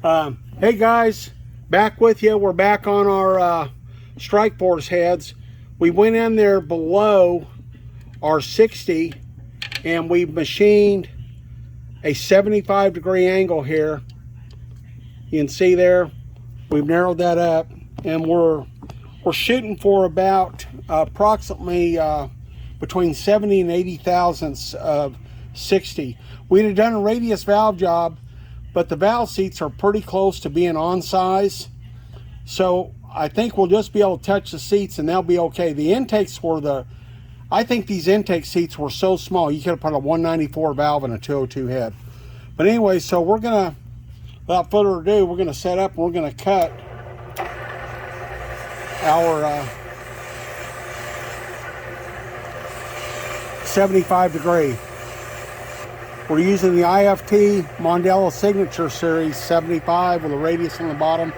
Hey guys, back with you. We're back on our strike force heads. We went in there below our 60 and we've machined a 75-degree angle here. You can see there, we've narrowed that up, and we're shooting for about approximately between 70 and 80 thousandths of 60. We'd have done a radius valve job, but the valve seats are pretty close to being on size. So I think we'll just be able to touch the seats and they'll be okay. The intakes were I think these intake seats were so small, you could have put a 194 valve in a 202 head. But anyway, so we're gonna, without further ado, we're gonna set up and we're gonna cut our 75-degree. We're using the IFT Mondello Signature Series 75 with a radius on the bottom.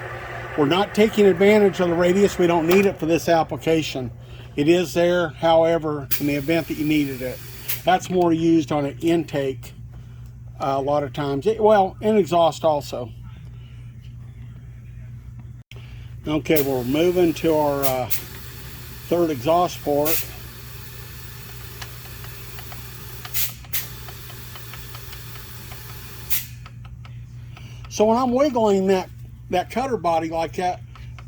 We're not taking advantage of the radius. We don't need it for this application. It is there, however, in the event that you needed it. That's more used on an intake a lot of times. Well, and exhaust also. Okay, we're moving to our third exhaust port. So when I'm wiggling that cutter body like that,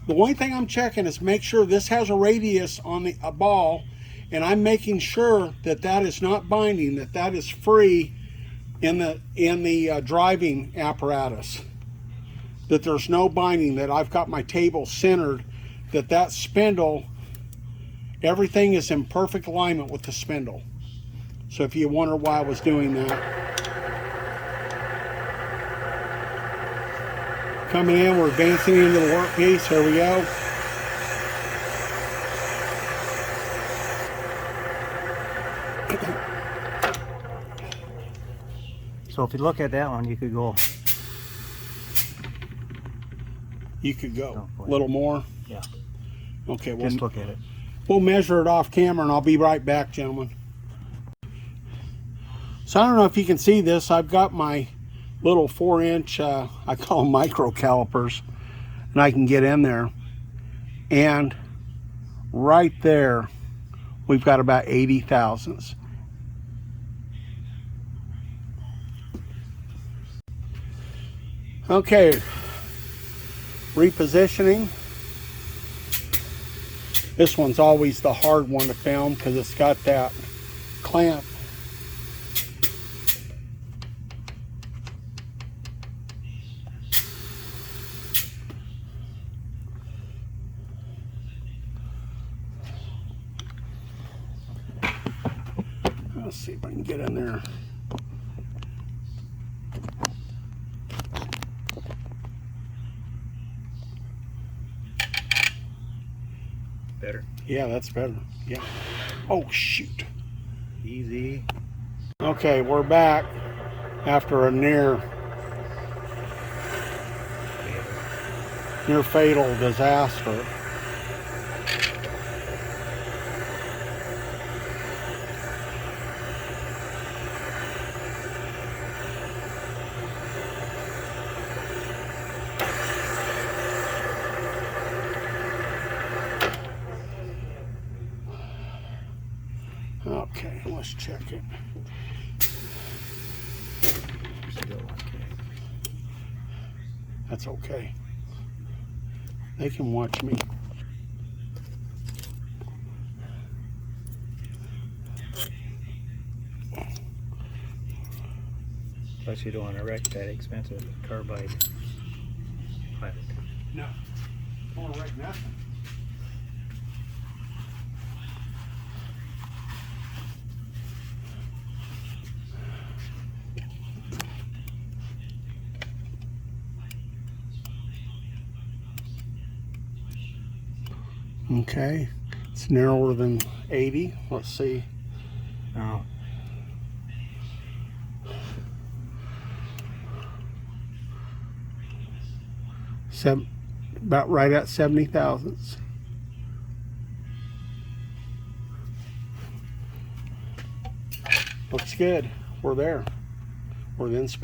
the only thing I'm checking is make sure this has a radius on a ball, and I'm making sure that that is not binding, that is free in the driving apparatus, that there's no binding, that I've got my table centered, that spindle, everything is in perfect alignment with the spindle. So if you wonder why I was doing that. Coming in, we're advancing into the workpiece. Here we go. So if you look at that one, you could go. You could go a little more. Yeah. Okay. Just look at it. We'll measure it off camera, and I'll be right back, gentlemen. So I don't know if you can see this. I've got my little 4-inch, I call them micro calipers, and I can get in there, and right there we've got about 80 thousandths. Okay, repositioning. This one's always the hard one to film because it's got that clamp. Let's see if I can get in there. Better. Yeah, that's better. Yeah. Oh, shoot. Easy. Okay, we're back after a near fatal disaster. Okay, let's check it. Still okay. That's okay. They can watch me. Plus you don't want to wreck that expensive carbide pilot. No, I don't want to wreck nothing. Okay, it's narrower than 80. Let's see. Oh. About right at 70 thousandths. Looks good. We're there. We're the inspector.